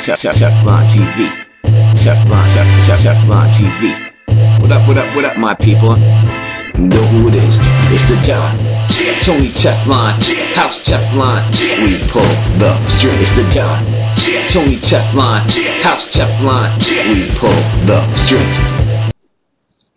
Teflon TV. Teflon TV. What up, my people? You know who it is. It's the Don. Tony Teflon. House Teflon. We pull the string. It's the Don. Tony Teflon. House Teflon. We pull the string.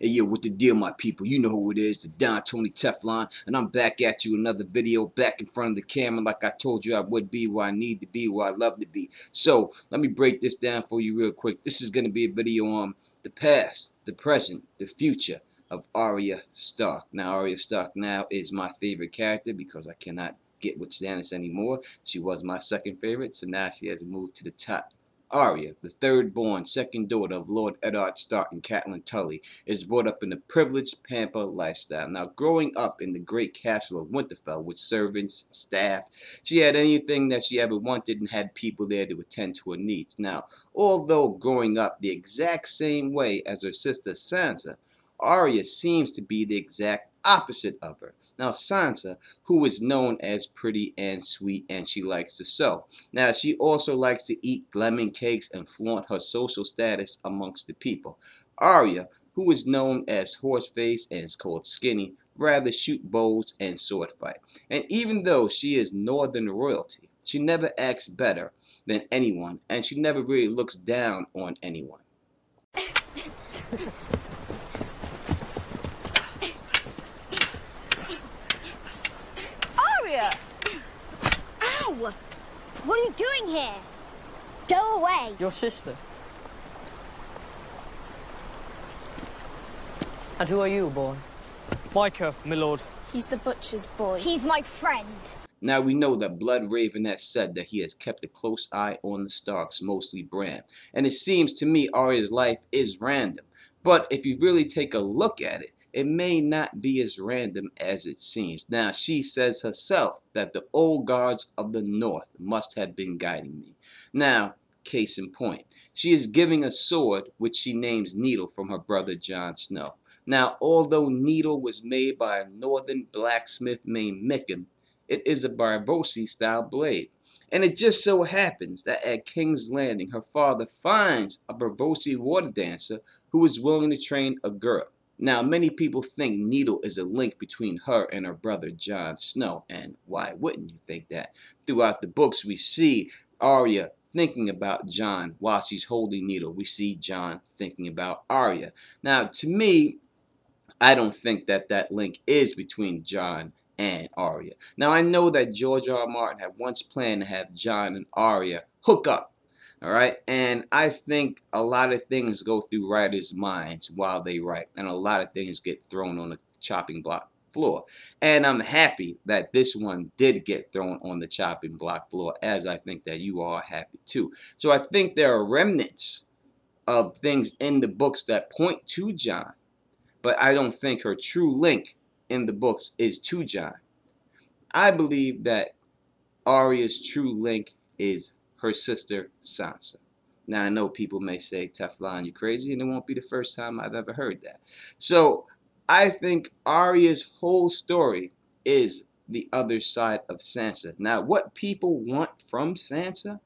Hey yo, what the deal, my people? You know who it is, the Don Tony Teflon, and I'm back at you another video, back in front of the camera like I told you I would be, where I need to be, where I love to be. So, let me break this down for you real quick. This is going to be a video on the past, the present, the future of Arya Stark. Now, Arya Stark now is my favorite character because I cannot get with Stannis anymore. She was my second favorite, so now she has moved to the top. Arya, the third-born, second daughter of Lord Eddard Stark and Catelyn Tully, is brought up in a privileged pamper lifestyle. Now, growing up in the great castle of Winterfell with servants, staff, she had anything that she ever wanted and had people there to attend to her needs. Now, although growing up the exact same way as her sister Sansa, Arya seems to be the exact opposite of her. Now, Sansa, who is known as pretty and sweet, and she likes to sew. Now, she also likes to eat lemon cakes and flaunt her social status amongst the people. Arya, who is known as horseface and is called skinny, rather shoot bows and sword fight. And even though she is northern royalty, she never acts better than anyone, and she never really looks down on anyone. Ow! What are you doing here? Go away. Your sister. And who are you, boy? Micah, my lord. He's the butcher's boy. He's my friend. Now we know that Bloodraven has said that he has kept a close eye on the Starks, mostly Bran. And it seems to me Arya's life is random. But if you really take a look at it, it may not be as random as it seems. Now, she says herself that the old guards of the north must have been guiding me. Now, case in point, she is giving a sword which she names Needle from her brother Jon Snow. Now, although Needle was made by a northern blacksmith named Mickam, it is a Braavos style blade. And it just so happens that at King's Landing, her father finds a Braavos water dancer who is willing to train a girl. Now, many people think Needle is a link between her and her brother Jon Snow, and why wouldn't you think that? Throughout the books, we see Arya thinking about Jon while she's holding Needle. We see Jon thinking about Arya. Now, to me, I don't think that that link is between Jon and Arya. Now, I know that George R. R. Martin had once planned to have Jon and Arya hook up. Alright, and I think a lot of things go through writers' minds while they write, and a lot of things get thrown on the chopping block floor. And I'm happy that this one did get thrown on the chopping block floor, as I think that you are happy too. So I think there are remnants of things in the books that point to Jon, but I don't think her true link in the books is to Jon. I believe that Arya's true link is her sister Sansa. Now, I know people may say, Teflon, you crazy, and it won't be the first time I've ever heard that. So, I think Arya's whole story is the other side of Sansa. Now, what people want from Sansa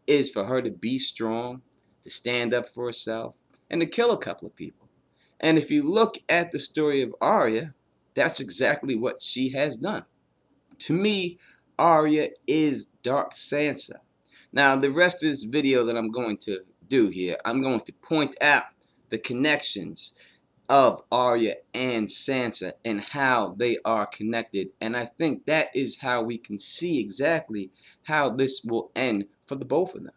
is for her to be strong, to stand up for herself, and to kill a couple of people. And if you look at the story of Arya, that's exactly what she has done. To me, Arya is Dark Sansa. Now, the rest of this video that I'm going to do here, I'm going to point out the connections of Arya and Sansa and how they are connected. And I think that is how we can see exactly how this will end for the both of them.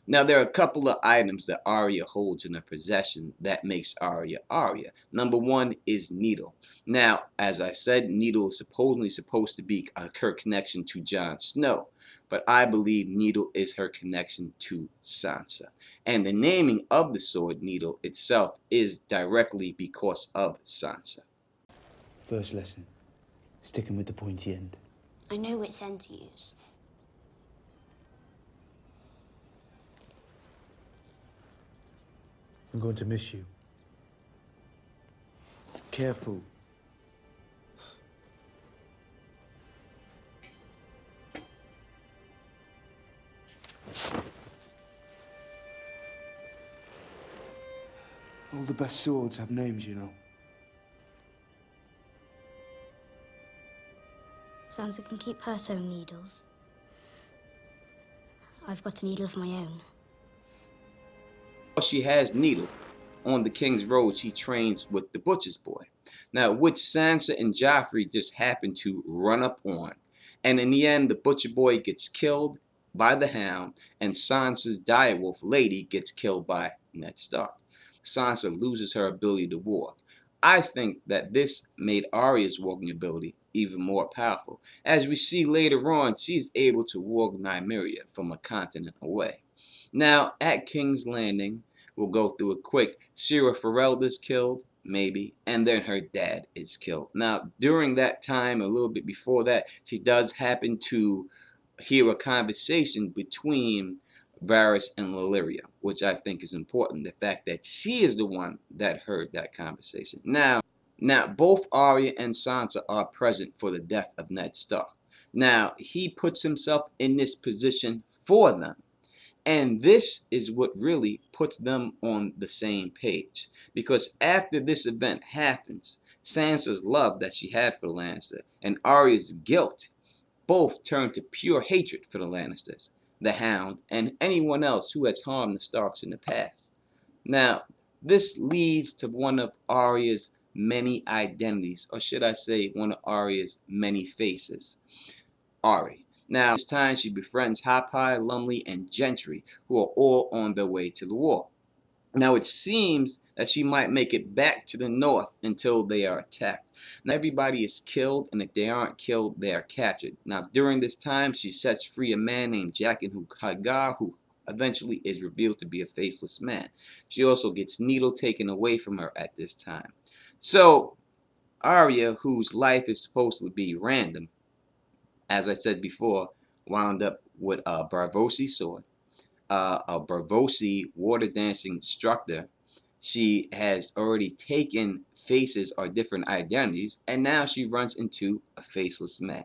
Now, there are a couple of items that Arya holds in her possession that makes Arya Arya. Number one is Needle. Now, as I said, Needle is supposedly supposed to be her connection to Jon Snow. But I believe Needle is her connection to Sansa. And the naming of the sword, Needle, itself is directly because of Sansa. First lesson, sticking with the pointy end. I know which end to use. I'm going to miss you. Careful. All the best swords have names, you know. Sansa can keep her sewing needles. I've got a needle of my own. She has Needle. On the King's Road, she trains with the Butcher's Boy. Now, which Sansa and Joffrey just happen to run up on. And in the end, the Butcher Boy gets killed by the Hound, and Sansa's direwolf lady gets killed by Ned Stark. Sansa loses her ability to walk. I think that this made Arya's walking ability even more powerful. As we see later on, she's able to walk Nymeria from a continent away. Now, at King's Landing, we'll go through it quick. Syra Farrell is killed, maybe, and then her dad is killed. Now, during that time, a little bit before that, she does happen to hear a conversation between Varys and Lyria, which I think is important. The fact that she is the one that heard that conversation. Now, both Arya and Sansa are present for the death of Ned Stark. Now, he puts himself in this position for them. And this is what really puts them on the same page. Because after this event happens, Sansa's love that she had for the Lannister and Arya's guilt both turn to pure hatred for the Lannisters, the Hound, and anyone else who has harmed the Starks in the past. Now, this leads to one of Arya's many identities, or should I say one of Arya's many faces, Arya. Now, this time she befriends Happi, Lumley, and Gentry, who are all on their way to the wall. Now, it seems that she might make it back to the north until they are attacked. Now, everybody is killed, and if they aren't killed, they are captured. Now, during this time, she sets free a man named Jaqen Hagar, who eventually is revealed to be a faceless man. She also gets Needle taken away from her at this time. So, Arya, whose life is supposed to be random, as I said before, wound up with a Braavosi sword, a Braavosi water dancing instructor. She has already taken faces or different identities, and now she runs into a faceless man.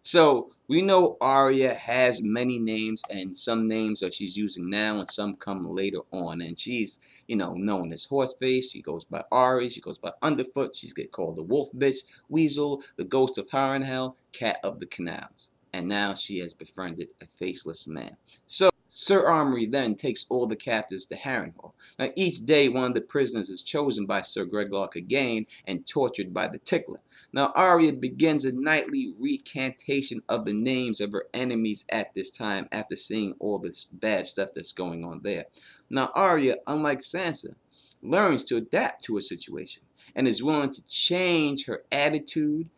So we know Arya has many names, and some names that she's using now, and some come later on. And she's, known as Horseface. She goes by Arya. She goes by Underfoot. She's get called the Wolf Bitch, Weasel, the Ghost of Harrenhal, Cat of the Canals. And now she has befriended a faceless man. So Sir Armory then takes all the captives to Harrenhal. Now each day one of the prisoners is chosen by Sir Gregor Clegane and tortured by the Tickler. Now Arya begins a nightly recantation of the names of her enemies at this time after seeing all this bad stuff that's going on there. Now Arya, unlike Sansa, learns to adapt to a situation and is willing to change her attitude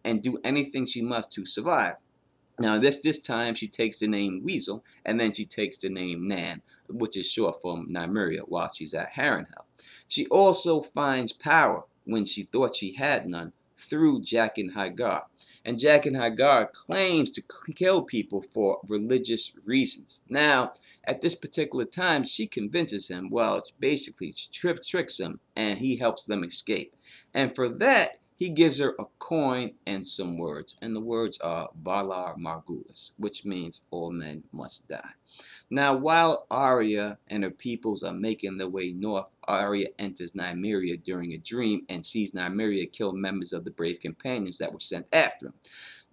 and do anything she must to survive. Now this time she takes the name Weasel, and then she takes the name Nan, which is short for Nymeria, while she's at Harrenhal. She also finds power when she thought she had none through Jaqen Hagar. And Jaqen Hagar claims to kill people for religious reasons. Now, at this particular time, she convinces him, well, basically she tricks him, and he helps them escape. And for that, he gives her a coin and some words, and the words are Valar Morghulis, which means all men must die. Now, while Arya and her peoples are making their way north, Arya enters Nymeria during a dream and sees Nymeria kill members of the brave companions that were sent after him.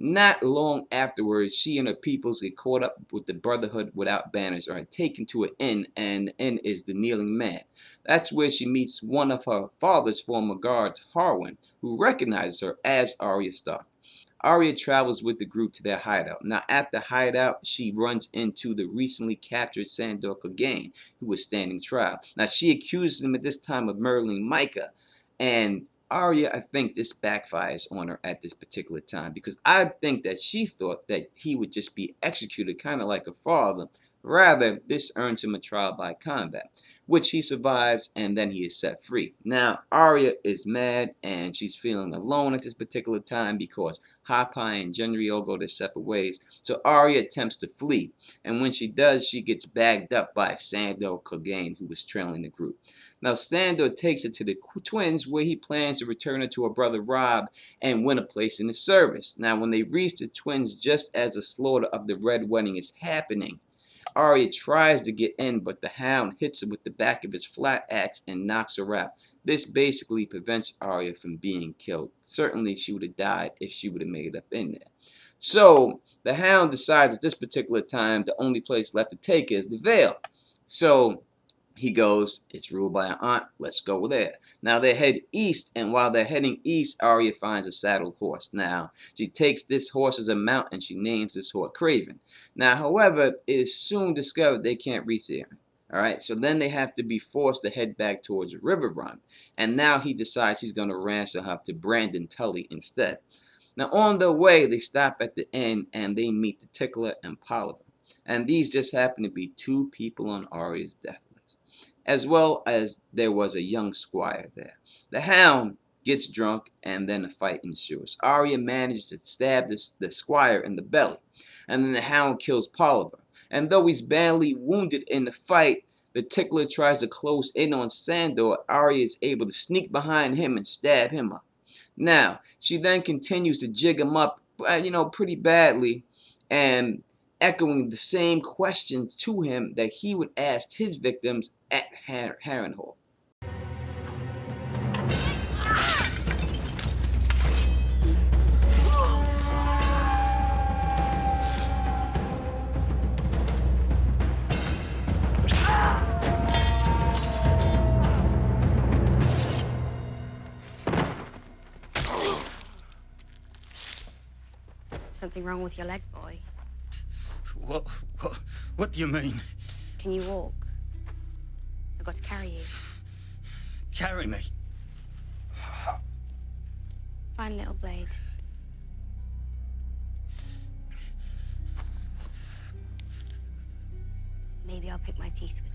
Not long afterwards, she and her peoples get caught up with the Brotherhood without banners, are taken to an inn, and the inn is the Kneeling Man. That's where she meets one of her father's former guards, Harwin, who recognizes her as Arya Stark. Arya travels with the group to their hideout. Now, at the hideout, she runs into the recently captured Sandor Clegane, who was standing trial. Now, she accuses him at this time of murdering Micah, and Arya, I think this backfires on her at this particular time, because I think that she thought that he would just be executed kind of like a father. Rather, this earns him a trial by combat, which he survives, and then he is set free. Now, Arya is mad, and she's feeling alone at this particular time because Happi and Gendry all go their separate ways. So Arya attempts to flee, and when she does, she gets bagged up by Sandor Clegane, who was trailing the group. Now, Sandor takes her to the twins, where he plans to return her to her brother Robb and win a place in his service. Now, when they reach the twins just as the slaughter of the Red Wedding is happening, Arya tries to get in, but the Hound hits her with the back of his flat axe and knocks her out. This basically prevents Arya from being killed. Certainly she would have died if she would have made it up in there. So the Hound decides at this particular time the only place left to take is the Vale. So he goes, it's ruled by an aunt, let's go there. Now they head east, and while they're heading east, Arya finds a saddled horse. Now, she takes this horse as a mount, and she names this horse Craven. Now, however, it is soon discovered they can't reach there. Alright, so then they have to be forced to head back towards River Run. And now he decides he's going to ransom her to Brandon Tully instead. Now, on their way, they stop at the inn, and they meet the Tickler and Polliver. And these just happen to be two people on Arya's death, as well as there was a young squire there. The Hound gets drunk, and then a fight ensues. Arya manages to stab the squire in the belly, and then the Hound kills Polliver. And though he's badly wounded in the fight, the Tickler tries to close in on Sandor. Arya is able to sneak behind him and stab him up. Now, she then continues to jig him up, pretty badly, and echoing the same questions to him that he would ask his victims at Harrenhal. Something wrong with your leg, boy? What do you mean? Can you walk? I've got to carry you. Carry me? Fine little blade. Maybe I'll pick my teeth with it.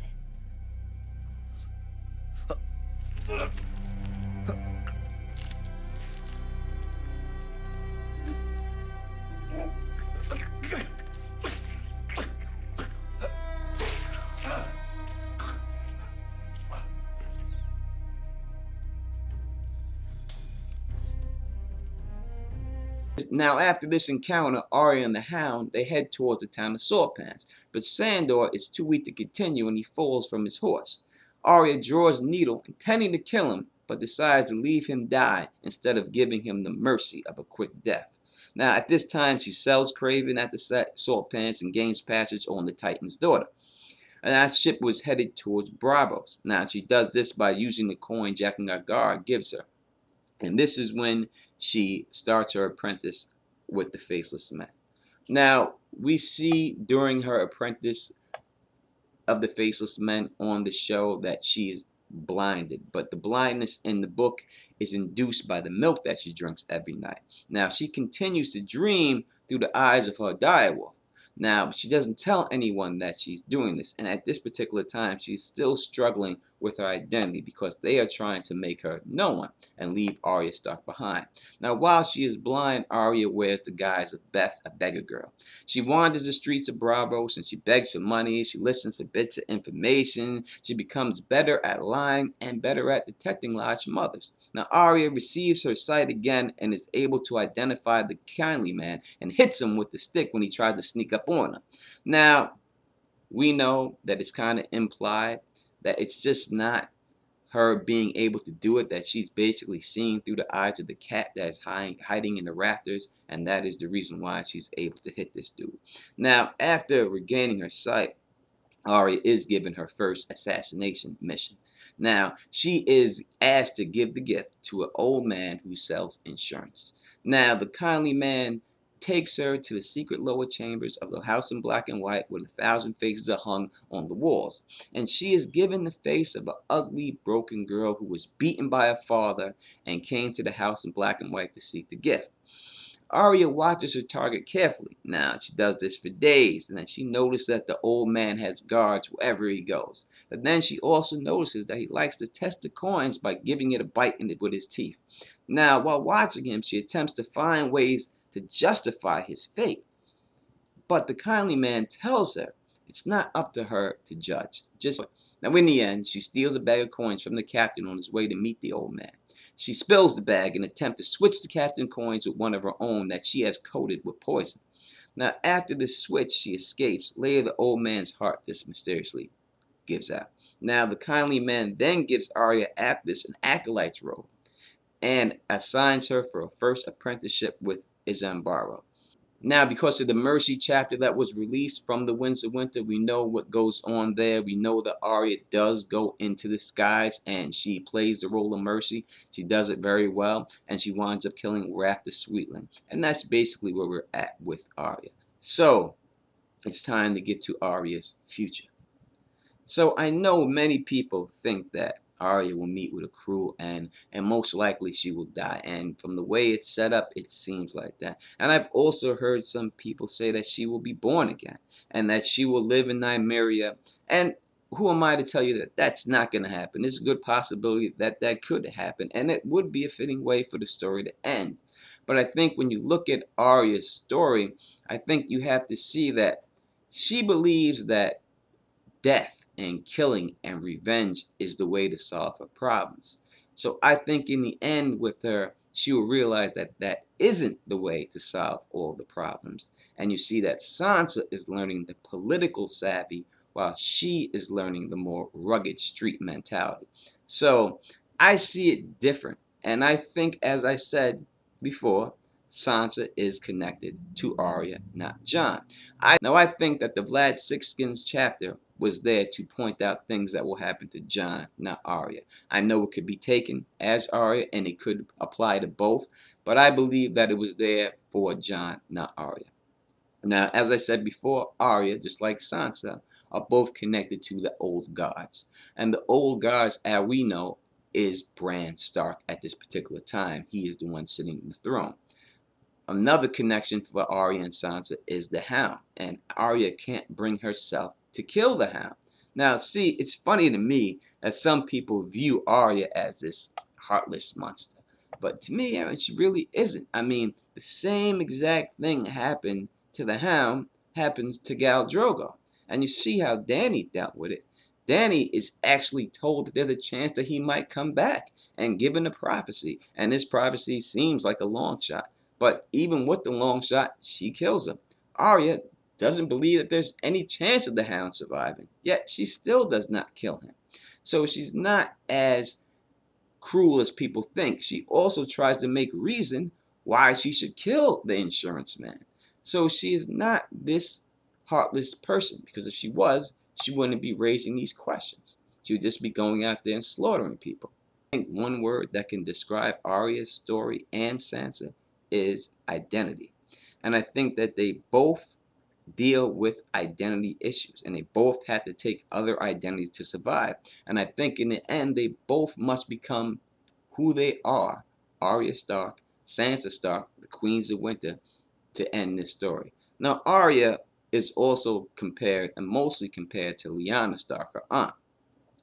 Now, after this encounter, Arya and the Hound, they head towards the town of Swordpans. But Sandor is too weak to continue, and he falls from his horse. Arya draws a needle, intending to kill him, but decides to leave him die instead of giving him the mercy of a quick death. Now, at this time, she sells Craven at the Swordpans and gains passage on the Titan's daughter. And that ship was headed towards Braavos. Now, she does this by using the coin Jaqen Gargar gives her. And this is when she starts her apprentice with the Faceless Men. Now, we see during her apprentice of the Faceless Men on the show that she's blinded. But the blindness in the book is induced by the milk that she drinks every night. Now, she continues to dream through the eyes of her direwolf. Now, she doesn't tell anyone that she's doing this, and at this particular time, she's still struggling with her identity because they are trying to make her no one and leave Arya Stark behind. Now, while she is blind, Arya wears the guise of Beth, a beggar girl. She wanders the streets of Braavos and she begs for money. She listens for bits of information. She becomes better at lying and better at detecting lies from others. Now, Arya receives her sight again and is able to identify the kindly man and hits him with the stick when he tries to sneak up on her. Now, we know that it's kind of implied that it's just not her being able to do it, that she's basically seeing through the eyes of the cat that is hiding in the rafters, and that is the reason why she's able to hit this dude. Now, after regaining her sight, Arya is given her first assassination mission. Now, she is asked to give the gift to an old man who sells insurance. Now, the kindly man takes her to the secret lower chambers of the house in black and white where 1,000 faces are hung on the walls. And she is given the face of an ugly, broken girl who was beaten by her father and came to the house in black and white to seek the gift. Arya watches her target carefully. Now, she does this for days, and then she notices that the old man has guards wherever he goes. But then she also notices that he likes to test the coins by giving it a bite in it with his teeth. Now, while watching him, she attempts to find ways to justify his fate. But the kindly man tells her it's not up to her to judge. Now, in the end, she steals a bag of coins from the captain on his way to meet the old man. She spills the bag and attempts to switch the captain coins with one of her own that she has coated with poison. Now, after the switch, she escapes. Later, the old man's heart just mysteriously gives out. Now, the kindly man then gives Arya Aptis an acolyte's robe and assigns her for a first apprenticeship with Isambara. Now, because of the Mercy chapter that was released from the Winds of Winter, we know what goes on there. We know that Arya does go into the skies and she plays the role of Mercy. She does it very well, and she winds up killing Wrath the Sweetling. And that's basically where we're at with Arya. So, it's time to get to Arya's future. So I know many people think that Arya will meet with a cruel end, and most likely she will die. And from the way it's set up, it seems like that. And I've also heard some people say that she will be born again, and that she will live in Nymeria. And who am I to tell you that that's not going to happen? There's a good possibility that that could happen, and it would be a fitting way for the story to end. But I think when you look at Arya's story, I think you have to see that she believes that death and killing and revenge is the way to solve her problems. So I think in the end with her, she will realize that that isn't the way to solve all the problems. And you see that Sansa is learning the political savvy while she is learning the more rugged street mentality. So I see it different. And I think, as I said before, Sansa is connected to Arya, not Jon. I think that the Vlad Sixskins chapter was there to point out things that will happen to Jon, not Arya. I know it could be taken as Arya and it could apply to both, but I believe that it was there for Jon, not Arya. Now, as I said before, Arya, just like Sansa, are both connected to the old gods. And the old gods, as we know, is Bran Stark at this particular time. He is the one sitting on the throne. Another connection for Arya and Sansa is the Hound, and Arya can't bring herself to kill the Hound. Now, see, it's funny to me that some people view Arya as this heartless monster, but to me, she really isn't. I mean, the same exact thing happened to the Hound happens to Khal Drogo, and you see how Dany dealt with it. Dany is actually told that there's a chance that he might come back and given a prophecy, and this prophecy seems like a long shot. But even with the long shot, she kills him. Arya doesn't believe that there's any chance of the Hound surviving, yet she still does not kill him. So she's not as cruel as people think. She also tries to make reason why she should kill the insurance man. So she is not this heartless person, because if she was, she wouldn't be raising these questions. She would just be going out there and slaughtering people. I think one word that can describe Arya's story and Sansa is identity. And I think that they both deal with identity issues, and they both have to take other identities to survive. And I think in the end, they both must become who they are. Arya Stark, Sansa Stark, the Queens of Winter, to end this story. Now, Arya is also compared, and mostly compared, to Lyanna Stark, her aunt.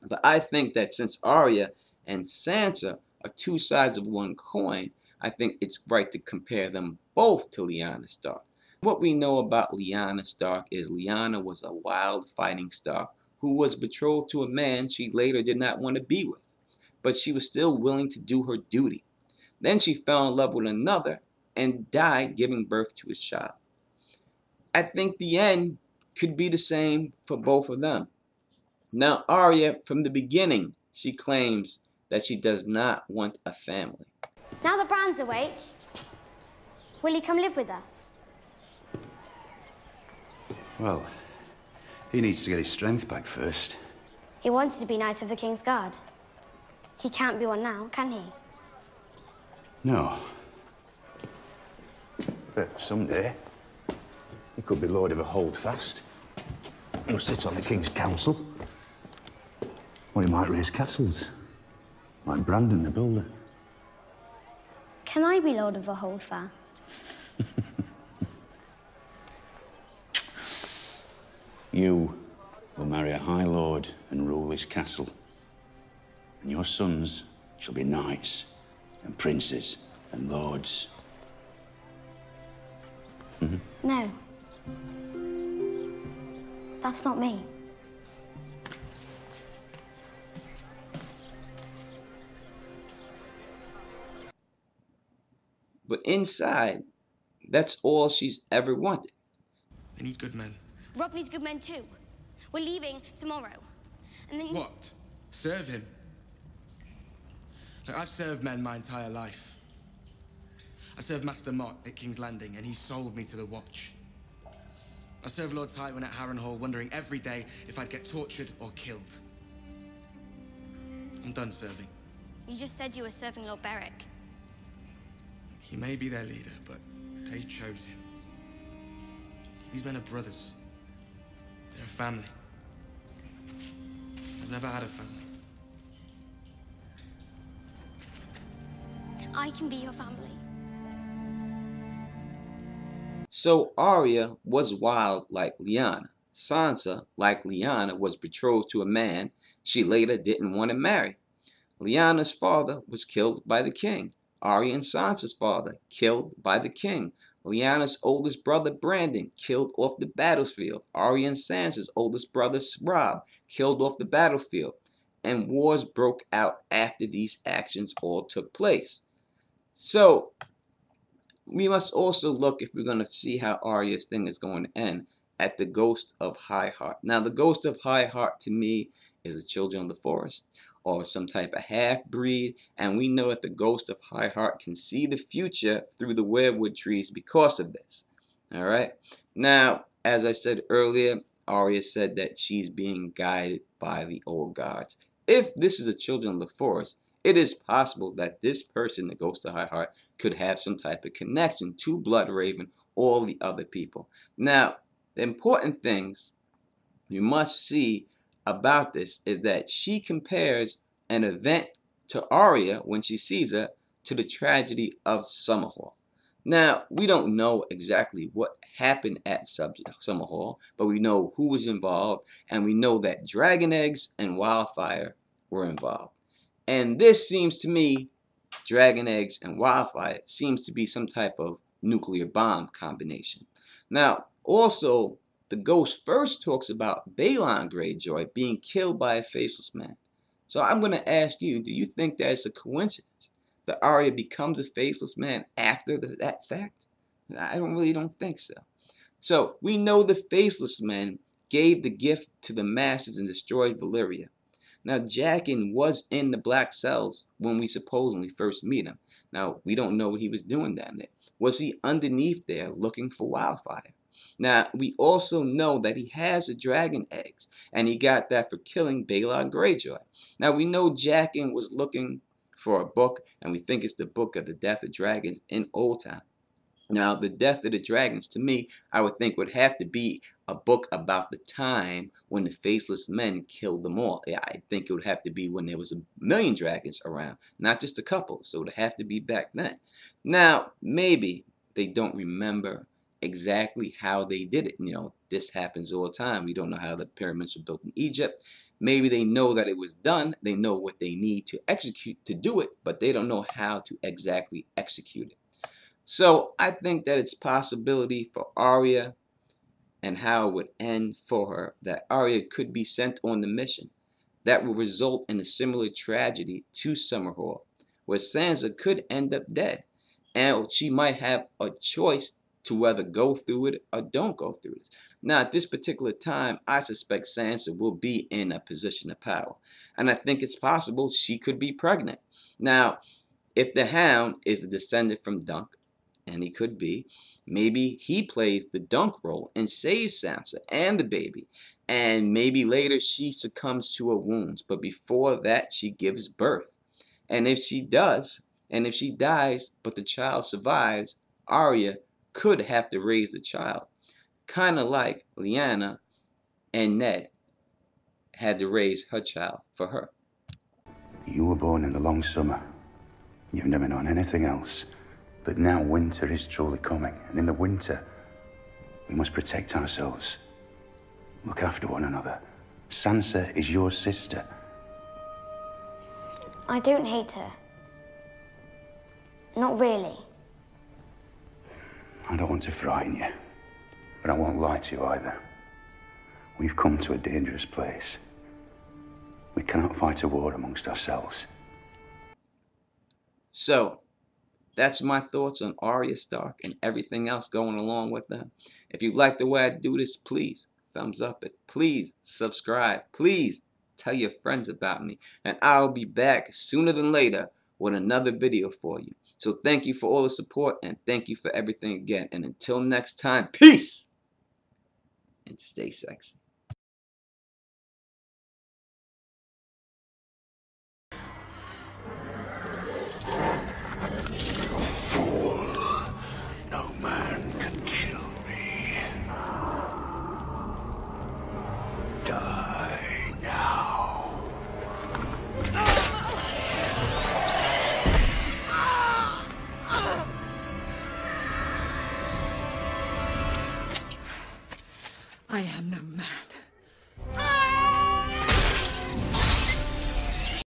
But I think that since Arya and Sansa are two sides of one coin, I think it's right to compare them both to Lyanna Stark. What we know about Lyanna Stark is Lyanna was a wild fighting Stark who was betrothed to a man she later did not want to be with, but she was still willing to do her duty. Then she fell in love with another and died giving birth to his child. I think the end could be the same for both of them. Now, Arya, from the beginning, she claims that she does not want a family. Now that Bran's awake, will he come live with us? Well, he needs to get his strength back first. He wanted to be Knight of the King's Guard. He can't be one now, can he? No. But someday, he could be Lord of a Holdfast. He'll sit on the King's Council. Or he might raise castles, like Brandon the Builder. Can I be Lord of a Holdfast? You will marry a High Lord and rule this castle. And your sons shall be knights and princes and lords. No. That's not me. but inside, that's all she's ever wanted. They need good men. Rob needs good men too. We're leaving tomorrow. And then... What? Serve him? Look, I've served men my entire life. I served Master Mott at King's Landing, and he sold me to the Watch. I served Lord Tywin at Harrenhal, wondering every day if I'd get tortured or killed. I'm done serving. You just said you were serving Lord Beric. He may be their leader, but they chose him. These men are brothers. They're a family. I've never had a family. I can be your family. So Arya was wild like Lyanna. Sansa, like Lyanna, was betrothed to a man she later didn't want to marry. Lyanna's father was killed by the king. Arya and Sansa's father killed by the king. Lyanna's oldest brother Brandon killed off the battlefield. Arya and Sansa's oldest brother Robb killed off the battlefield. And wars broke out after these actions all took place. So we must also look, if we're going to see how Arya's thing is going to end, at the Ghost of High Heart. Now, the Ghost of High Heart to me is a Children of the Forest or some type of half-breed, and we know that the Ghost of High Heart can see the future through the weirwood trees because of this. All right. Now, as I said earlier, Arya said that she's being guided by the old gods. If this is a Children of the Forest, it is possible that this person, the Ghost of High Heart, could have some type of connection to Bloodraven or the other people. Now, the important things you must see about this is that she compares an event to Arya when she sees her to the tragedy of Summerhall. Now, we don't know exactly what happened at Summerhall, but we know who was involved, and we know that dragon eggs and wildfire were involved. And this seems to me, dragon eggs and wildfire, seems to be some type of nuclear bomb combination. Now, also, the ghost first talks about Balon Greyjoy being killed by a faceless man. So I'm going to ask you, do you think that's a coincidence that Arya becomes a faceless man after that fact? I really don't think so. So we know the faceless men gave the gift to the Masters and destroyed Valyria. Now, Jaqen was in the Black Cells when we supposedly first meet him. Now, we don't know what he was doing down there. Was he underneath there looking for wildfire? Now, we also know that he has a dragon eggs, and he got that for killing Balon Greyjoy. Now, we know Jaqen was looking for a book, and we think it's the Book of the Death of Dragons in Old Town. Now, the Death of the Dragons, to me, I would think would have to be a book about the time when the faceless men killed them all. Yeah, I think it would have to be when there was 1,000,000 dragons around, not just a couple. So it would have to be back then. Now, maybe they don't remember exactly how they did it. You know, this happens all the time. We don't know how the pyramids were built in Egypt. Maybe they know that it was done. They know what they need to execute to do it, but they don't know how to exactly execute it. So I think that it's possibility for Arya and how it would end for her, that Arya could be sent on the mission that will result in a similar tragedy to Summerhall, where Sansa could end up dead, and she might have a choice to whether go through it or don't go through it. Now, at this particular time, I suspect Sansa will be in a position of power, and I think it's possible she could be pregnant. Now, if the Hound is a descendant from Dunk, and he could be, maybe he plays the Dunk role and saves Sansa and the baby, and maybe later she succumbs to her wounds, but before that she gives birth. And if she does, and if she dies but the child survives, Arya could have to raise the child, kind of like Lyanna and Ned had to raise her child for her. You were born in the long summer. You've never known anything else. But now winter is truly coming, and in the winter, we must protect ourselves. Look after one another. Sansa is your sister. I don't hate her. Not really. I don't want to frighten you, but I won't lie to you either. We've come to a dangerous place. We cannot fight a war amongst ourselves. So, That's my thoughts on Arya Stark and everything else going along with them. If you like the way I do this, please thumbs up it. Please subscribe. Please tell your friends about me. And I'll be back sooner than later with another video for you. So thank you for all the support and thank you for everything again. And until next time, peace and stay sexy.